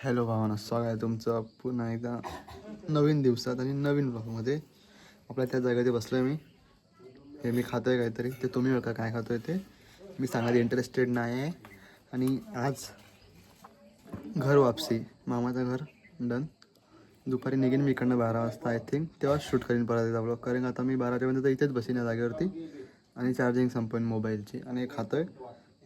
Hello भावांनो, स्वागत आहे तुमचं पुन्हा एकदा नवीन दिवसात आणि नवीन ब्लॉगमध्ये. आपल्या त्या जागेत बसलो आहे मी. हे मी खातो आहे काहीतरी, ते तुम्ही बघा काय खातो आहे ते. मी सांगायला इंटरेस्टेड नाही आहे. आणि आज घर वापसी, मामाचं घर डन. दुपारी निघेन मी इकडनं 12 वाजता आय थिंक, तेव्हा शूट करीन परत एकदा ब्लॉग करेन. आता मी 12च्या पर्यंत इथेच बसीन या जागेवरती आणि चार्जिंग संपवेन मोबाईलची आणि खातो आहे.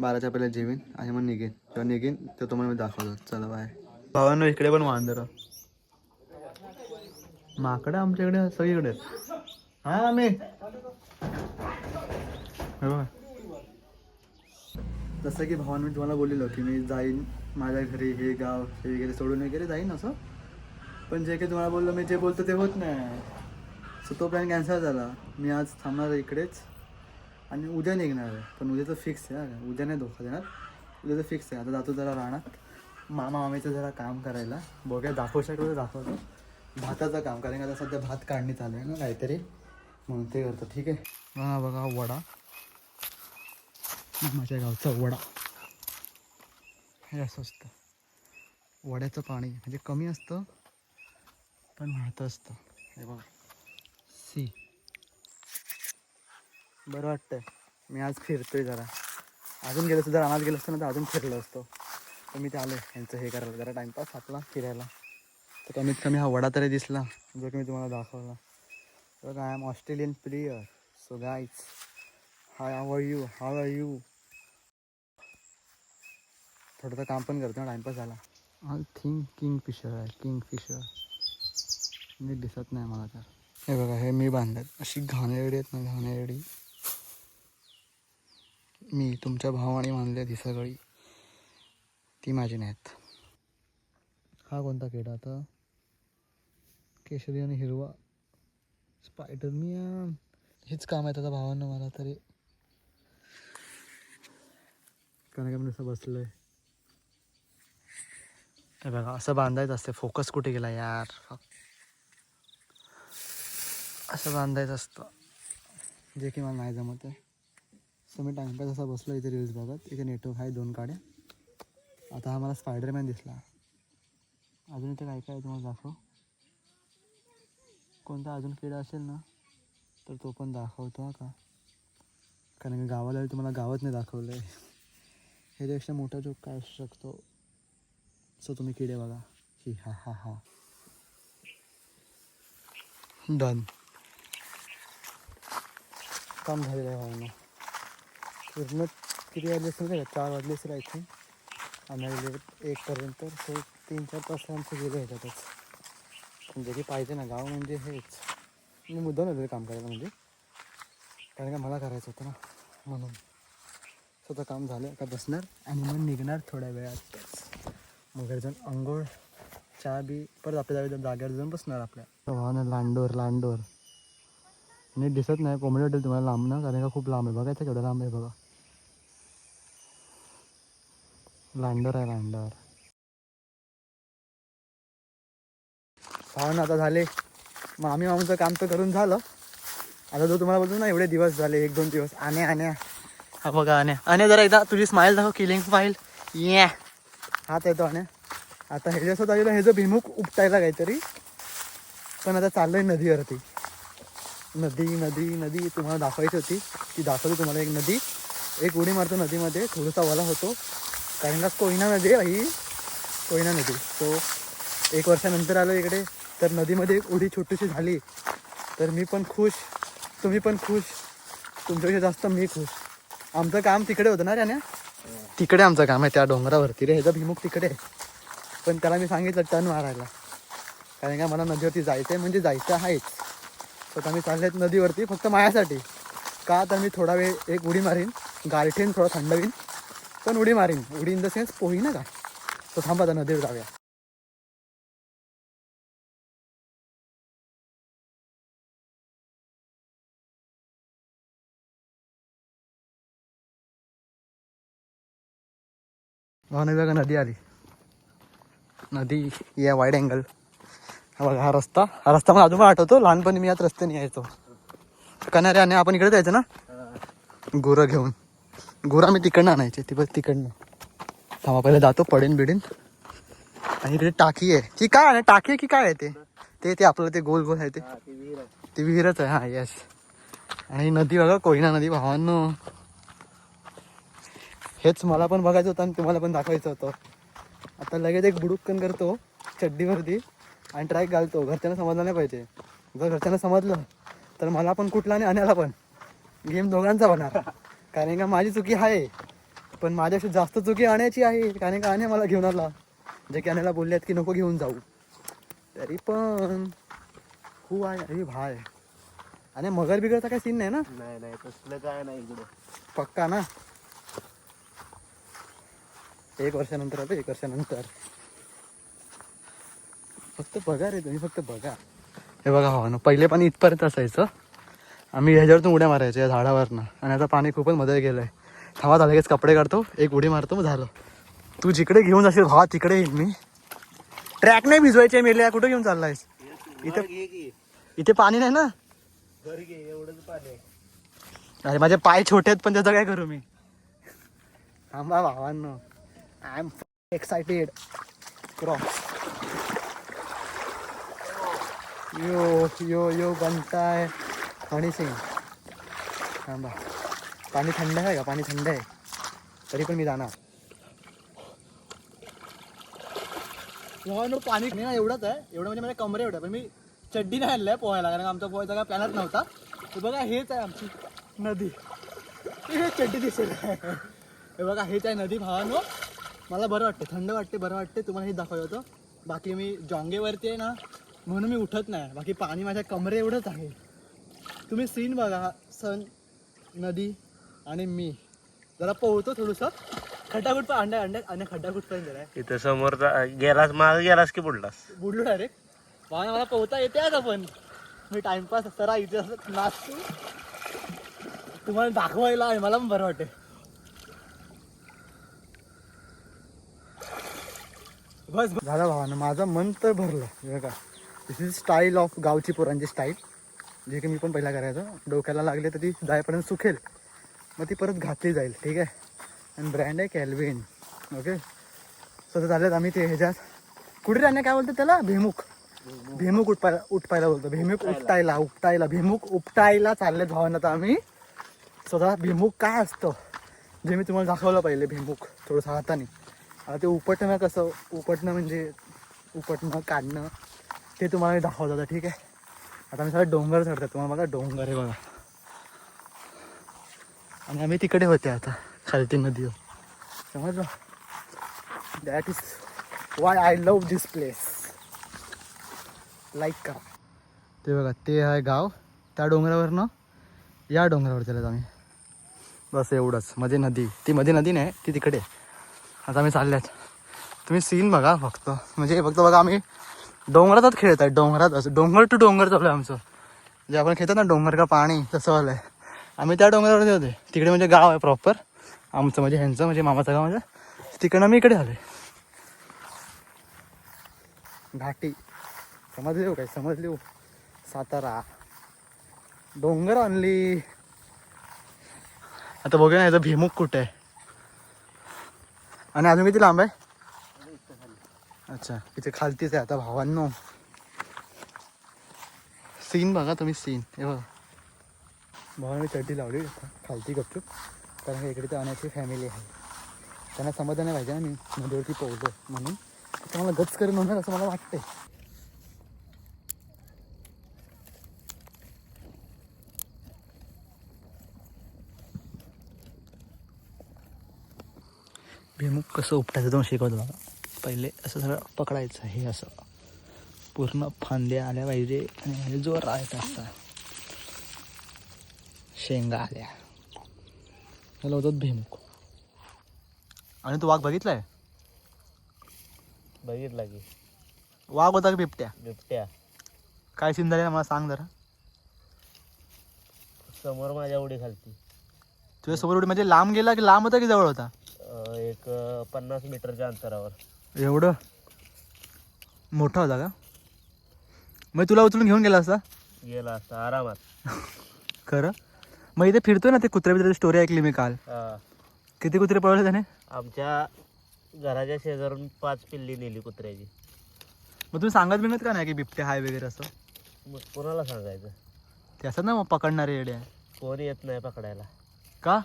12च्या पहिले जेवीन आणि मग निघेन. तेव्हा निघेन तर तुम्हाला मी दाखवतो. चला बाय. भावांनो, इकडे पण वांदर माकडं आमच्याकडे सगळीकडे आहेत. हा आम्ही जसं की भावांनो मी तुम्हाला बोललेलो की मी जाईन माझ्या घरी, हे गाव हे वगैरे सोडून वगैरे जाईन असं. पण जे काही तुम्हाला बोललो मी, जे बोलतो ते होत नाही. सो तो प्लॅन कॅन्सल झाला. मी आज थांबणार आहे इकडेच आणि उद्या निघणार आहे. पण उद्याचं फिक्स आहे, उद्या नाही धोका देणार. उद्याचं फिक्स आहे. आता जातो जरा राहणार मामा मामीचं जरा काम करायला. बघूया दाखवू शकतो दाखवतो भाताचं काम, कारण की आता सध्या भात काढणी चालू आहे ना काहीतरी, म्हणून ते करतो. ठीक आहे. हा बघा वडा, माझ्या गावचा वडा हे असं असतं. वड्याचं पाणी म्हणजे कमी असतं पण वाहतं असतं. हे बघा सी, बरं वाटतंय. मी आज फिरतोय जरा, अजून गेलो असतो जर आम्हाला गेलो असतो ना तर अजून फिरलो असतो. तर मी ते आलो यांचं हे करायला, जरा टाईमपास आपला फिरायला. तर कमीत कमी हा वडा तरी दिसला जो की मी तुम्हाला दाखवला. तर I am Australian player. So guys, how are you. थोडंसं काम पण करतो ना, टाईमपास झाला. आय थिंक किंगफिशर आहे, किंगफिशर. नीट दिसत नाही मला तर. हे बघा, हे मी बांधतात अशी घाणेरडी आहेत ना, घाणेरडी. मी तुमच्या भावाने मानले ती सगळी, ती माझी नाहीत. हा कोणता किडा आता, केशरी आणि हिरवा स्पायडरमॅन. हेच काम आहे त्याचा भावांना मला तरी, कारण का मी नुसतं बसलोय. हे बघा असं बांधायचं असते. फोकस कुठे गेला यार, असं बांधायचं असतं जे की मला नाही जमत आहे. सो मी टाइमपास असा बसलो इथे रील्स बघत. इथे नेटवर्क आहे 2 काड्या. आता हा मला स्पायडरमॅन दिसला. अजून इथे काय काय तुम्हाला दाखव, कोणता अजून किडा असेल ना तर तो पण दाखवतो का, कारण की गावाला तुम्हाला गावात नाही दाखवलं आहे. ह्याच्यापेक्षा मोठा जोक काय असू शकतो. सो तुम्ही किडे बघा. ही हा हा हा डन. काम झालेलं आहे भावना. पूर्ण किती वाजले असेल का, 4 वाजले असेल आय थिंक. आम्हाला 1पर्यंत. सो 3-4 तास आमचं गेले ह्याच्यातच. म्हणजे की पाहिजे ना, गाव म्हणजे हेच. मी मुद्दा नव्हतं काम करायला, म्हणजे कारण का मला करायचं होतं ना म्हणून. स्वतः काम झालं का बसणार आणि मग निघणार थोड्या वेळात. मग घरी जाऊन अंघोळ चहा बी परत आपल्या जागेवर जाऊन बसणार आपल्या. हा ना, लांडोर नीट दिसत नाही. कोंबडी वाटेल तुम्हाला लांब ना, कारण का खूप लांब आहे. बघायचं केवढं लांब आहे बघा. लांडोर आहे, लांडोर. हा ना, आता झाले मामी मामाचं काम तर करून झालं. आता जो तुम्हाला बोलतो ना एवढे दिवस झाले, 1-2 दिवस आण्या. हा बघा आण्या जरा एकदा तुझी स्माईल दाखव, किलिंग स्माईल. ये हात येतो आण्या. आता ह्याच्यासोबत आलेलं ह्याचं भिमुख उपटायला काहीतरी, पण आता चाललंय नदीवरती. नदी तुम्हाला दाखवायची होती, ती दाखवली तुम्हाला. एक नदी, एक उडी मारतो नदीमध्ये, थोडासा वाला होतो कारण का कोयना नदी आहे ही, कोयना नदी. तो 1 वर्षानंतर आलो इकडे, तर नदीमध्ये एक उडी छोटीशी झाली. तर मी पण खुश, तुम्ही पण खुश, तुमच्यापेक्षा जास्त मी खुश. आमचं काम तिकडे होतं ना त्याने, तिकडे आमचं काम आहे त्या डोंगरावरती रे. ह्याचा भिमुख तिकडे आहे. पण त्याला मी सांगितलं टर्न मारायला, कारण का मला नदीवरती जायचं आहे, म्हणजे जायचं आहेच. स्वतः मी चाललेत नदीवरती फक्त माझ्यासाठी. का तर मी थोडा वेळ एक उडी मारीन, गारठीन थोडा थंड होईन, पण उडी मारीन. उडी इन द सेन्स पोही ना का. तो थांबा आता नदीवर जाऊया. बघा नदी आली, नदी या वाईड अँगल. हा बघा, हा रस्ता मला अजून पण आठवतो. लहानपणी मी याच रस्त्याने यायचो. कणारे आणि आपण इकडे जायचं ना गुरं घेऊन. गुरं मी तिकडनं आणायचे, ती बस तिकडनं. थांबा पहिले जातो, पडेन बिडेन. आणि इकडे टाकी आहे. ती काय आहे टाकी आहे की काय आहे ते ते ते आपलं ते गोल गोल आहे ते ती विहीरच आहे. हा येस. आणि नदी बघा कोयना नदी भावांनो. हेच मला पण बघायचं होतं आणि तुम्हाला पण दाखवायचं होतं. आता लगेच एक बुडुक्कन करतो चड्डीवरती आणि ट्रॅक घालतो. घरच्यांना समजलं नाही पाहिजे. जर घरच्यांना समजलं तर मला पण कुठला आणि आण्याला पण गेम दोघांचा होणार. कारण का माझी चुकी आहे पण माझ्याशी जास्त चुकी आण्याची आहे. कारण का आण्या मला घेऊन आला जे की आण्याला बोलले आहेत की नको घेऊन जाऊ. तरी पण खूप आहे अरे भाय. आणि मगर बिगरचा काही सीन नाही ना. नाही तसलं काय नाही इकडे. पक्का ना. 1 वर्षानंतर आता 1 वर्षानंतर फक्त बघा रे तुम्ही फक्त बघा. हे बघा हो ना पहिले पाणी इथपर्यंत असायचं. आम्ही ह्याच्यावरतून उड्या मारायचो या झाडावरनं आणि आता पाणी खूपच मध्ये गेलंय. थांबा झालं लगेच कपडे काढतो एक उडी मारतो मग झालं. तू जिकडे घेऊन जाशील भावा तिकडे येईन मी. ट्रॅक नाही भिजवायचे मेले कुठे घेऊन चाललायस. इथे पाणी नाही ना. घरी घे एवढंच पाणी आहे. अरे माझे पाय छोटे आहेत पण त्याचं काय करू मी. थांबा भावांनो आय एम एक्साइटेड. क्रॉस यो यो यो बनताय हनी सिंग. थांबा पाणी थंड आहे का. पाणी थंड आहे तरी पण मी जाणार. पोहायला पाणी ना एवढंच आहे. एवढं म्हणजे माझ्या कमरे एवढं पण मी चड्डी नाही आणलाय पोहायला कारण आमचा पोहायचा काय प्लॅनच नव्हता. तर बघा हेच आहे आमची नदी. हे चड्डी दिसेल. हे बघा हेच आहे नदी भावानो. मला बरं वाटते थंड वाटते बरं वाटते. तुम्हाला हे दाखवलं होतं. बाकी मी जॉंगेवरती आहे ना म्हणून मी उठत नाही. बाकी पाणी माझ्या कमरे एवढंच आहे. तुम्ही सीन बघा सन नदी आणि मी जरा पोहतो थोडंसं खड्डाकुट पण अंड्या खड्डाकुट पण जरा इथं समोर गेलास माग गेलास की बुडलास. बुडलो डायरेक्ट. मला पोहता येते आता पण मी टाइमपास सरा इथे असं नाचतो तुम्हाला दाखवायला आहे. मला पण बरं वाटते. बस झालं भावानं माझं मन तर भरलं. हे बघा दिस इज स्टाईल ऑफ गावची पोरांची स्टाईल जे की मी पण पहिला करायचं. डोक्याला लागले तर ती जायपर्यंत सुखेल मग ती परत घातली जाईल. ठीक आहे. आणि ब्रँड आहे कॅल्विन. ओके सो झालेत आम्ही ते ह्याच्यात कुठे राहण्या काय बोलतात त्याला भेमुख उठपायला बोलतो. भेमुख उपटायला भेमुख उपटायला चाललेत भावांना. तर आम्ही स्वतः भेमुख काय असतं जे मी तुम्हाला दाखवलं पाहिजे. भेमुख थोडंसं हाताने आता ते उपटणं कसं उपटणं म्हणजे उपटणं काढणं ते तुम्हाला मी दाखवलं होतं. ठीक आहे. आता आम्ही सगळं डोंगर चढतात. तुम्हाला बघा डोंगर आहे बघा आणि आम्ही तिकडे होते आता खालती नदीवर. समजलं. That is why I love this place. Like करा. ते बघा ते आहे गाव. त्या डोंगरावरनं या डोंगरावर चालत आम्ही. बस एवढंच. मध्ये नदी ती मध्ये नदी नाही ती तिकडे. आता आम्ही चालल्यात. तुम्ही सीन बघा फक्त म्हणजे फक्त बघा आम्ही डोंगरातच खेळत आहे. डोंगरात डोंगर टू डोंगर चालू आहे आमचं. जे आपण खेळतात ना डोंगर का पाणी तसं वालं आहे. आम्ही त्या डोंगरावरती होते. तिकडे म्हणजे गाव आहे प्रॉपर आमचं म्हणजे ह्यांचं म्हणजे मामाचं गाव म्हणजे तिकडनं मी इकडे आले. घाटी समजले हो काय समजले हो. सातारा डोंगर आणली. आता बघूया ना याचा भिमुख कुठे आहे आणि अजून किती लांब आहे. अच्छा इथे खालतीच आहे. आता भावांनो सीन बघा तुम्ही सीन. हे बघा भावाने चड्डी लावली खालती गपचूप कारण इकडे तर आणायची फॅमिली आहे. त्यांना समजलं नाही पाहिजे ना मी नदीवरती पोहतो म्हणून. तर मला गच करून होणार असं मला वाटतंय. भिमुख कसं उपटायचं तुम्हाला शिकवतो बघा. पहिले असं सगळं पकडायचं हे असं पूर्ण फांद्या आल्या पाहिजे आणि जोर राहायचा असता. शेंगा आल्या त्याला होतात भिमुख. आणि तू वाघ बघितलाय. बघितला की वाघ होता की बिबट्या. बिबट्या काय सीन झाले मला सांग जरा. समोर माझ्या उडी खालती. तुझ्या समोर उडी म्हणजे लांब गेला की लांब होता की जवळ होता. एक 50 मीटरच्या अंतरावर. एवढं मोठा होता का. मग तुला उचलून घेऊन गेला असता. गेला असता आरामात. खरं. मग इथे फिरतोय ना ते कुत्र्या बित्र्याची स्टोरी ऐकली मी काल. किती कुत्रे पळवले त्याने. आमच्या घराच्या शेजारून 5 पिल्ली नेली कुत्र्याची. मग तुम्ही सांगत बिनत का नाही की बिबटे हाय वगैरे असं? मग कोणाला सांगायचं? ते असं ना मग पकडणारे येडे आहे कोण येत नाही पकडायला. का?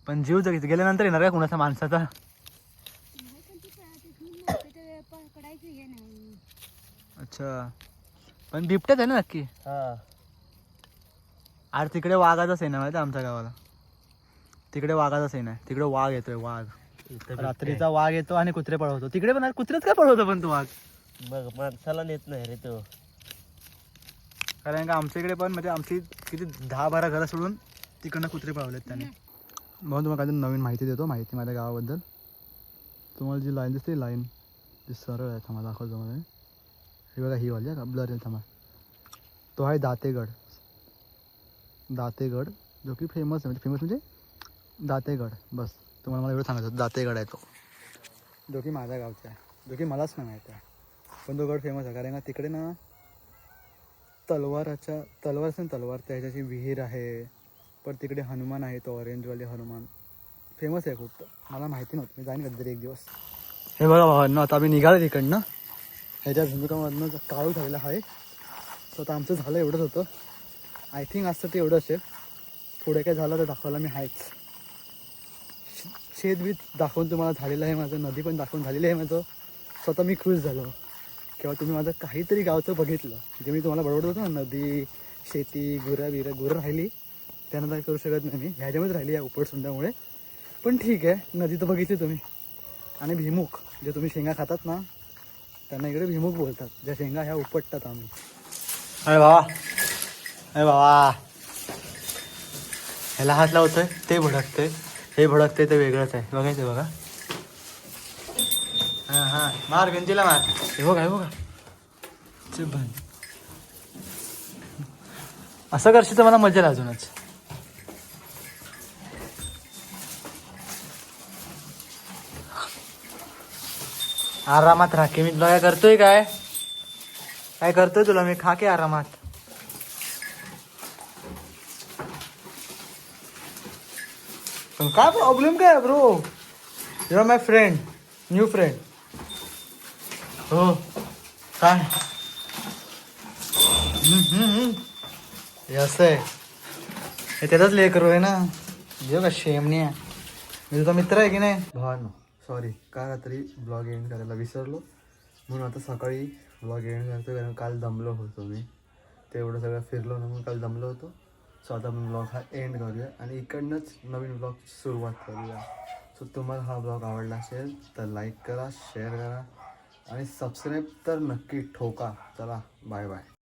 पण जीव जग गेल्यानंतर येणार का कुणाचा माणसाचा? अच्छा, पण बिबट्याच आहे ना नक्की? हा अरे तिकडे वाघाचाच आहे ना माहिती आमच्या गावाला. तिकडे वाघाचाच आहे ना, तिकडे वाघ येतोय वाघ. इथं रात्रीचा वाघ येतो आणि कुत्रे पळवतो. तिकडे पण कुत्रेच काय पळवतो पण तू वाघ? मग माणसाला नेत नाही रे तो. कारण का आमच्या इकडे पण म्हणजे आमची किती 10-12 घरं सोडून तिकडनं कुत्रे पळवलेत त्याने. म्हणून तुम्हाला काहीतरी नवीन माहिती देतो, माहिती माझ्या गावाबद्दल. तुम्हाला जी लाईन दिसते लाईन जी सरळ आहे, थांबा दाखवतो मला. ही बघा ही वाली का ब्लर आहे, थांबा. तो आहे दातेगड. दातेगड जो की फेमस आहे, म्हणजे दातेगड. बस तुम्हाला मला एवढं सांगायचं, दातेगड आहे तो, जो की माझ्या गावचा आहे, जो की मलाच नाही माहिती आहे. पण तो गड फेमस आहे कारण का तिकडे ना तलवार असेल तलवार त्याच्याची विहीर आहे. पण तिकडे हनुमान आहे, तो ऑरेंजवाले हनुमान फेमस आहे खूप. मला माहिती नव्हतं, मी जाईन कधीतरी एक दिवस. हे बघा भावांना, आता आम्ही निघालो तिकडनं. ह्याच्या झुंजुकामधनं काळू झालेला आहे. तर आता आमचं झालं एवढंच होतं. आय थिंक असतं ते एवढं असेल. पुढे काय झालं तर दाखवायला मी आहेच. शेतबीत दाखवून तुम्हाला झालेलं आहे माझं, नदी पण दाखवून झालेली आहे माझं. स्वतः मी खुश झालो किंवा तुम्ही माझं काहीतरी गावचं बघितलं. जे मी तुम्हाला बडबडत होतो ना, नदी, शेती, गुरं राहिली त्यानंतर करू शकत नाही मी, ह्याच्यामध्ये राहिली या उपटसुंडामुळे. पण ठीक आहे, नदी तर बघितली तुम्ही. आणि भिमुख जे तुम्ही शेंगा खातात ना, त्यांना इकडे भिमुख बोलतात. ज्या शेंगा ह्या उपटतात आम्ही. अरे बाबा ह्याला हात लावतोय ते भडकतंय, हे भडकतंय ते वेगळंच आहे. बघायचं बघा. हां मार गंजीला मार. हे बघा असं करशील तर मला मजा येईल अजूनच. आरामात राहा की मी तुला काय करतोय, काय करतोय तुला मी. खा की आरामात. पण काय प्रॉब्लेम काय bro? You are my friend, new friend. हो काय हे असं आहे, हे त्याचाच लेकरू आहे ना. जेव का शेमणी आहे, मी तुझा मित्र आहे की नाही. भावानो सॉरी, काल रात्री ब्लॉग एंड करायला विसरलो, म्हणून आता सकाळी ब्लॉग एंड करतो. कारण काल दमलो होतो मी, तेवढं सगळं फिरलो ना, म्हणून काल दमलो होतो. सो आता आपण ब्लॉग हा एंड करूया आणि इकडनंच नवीन ब्लॉग सुरुवात करूया. सो तुम्हाला हा ब्लॉग आवडला असेल तर लाईक करा, शेअर करा आणि सबस्क्राईब तर नक्की ठोका. चला बाय बाय.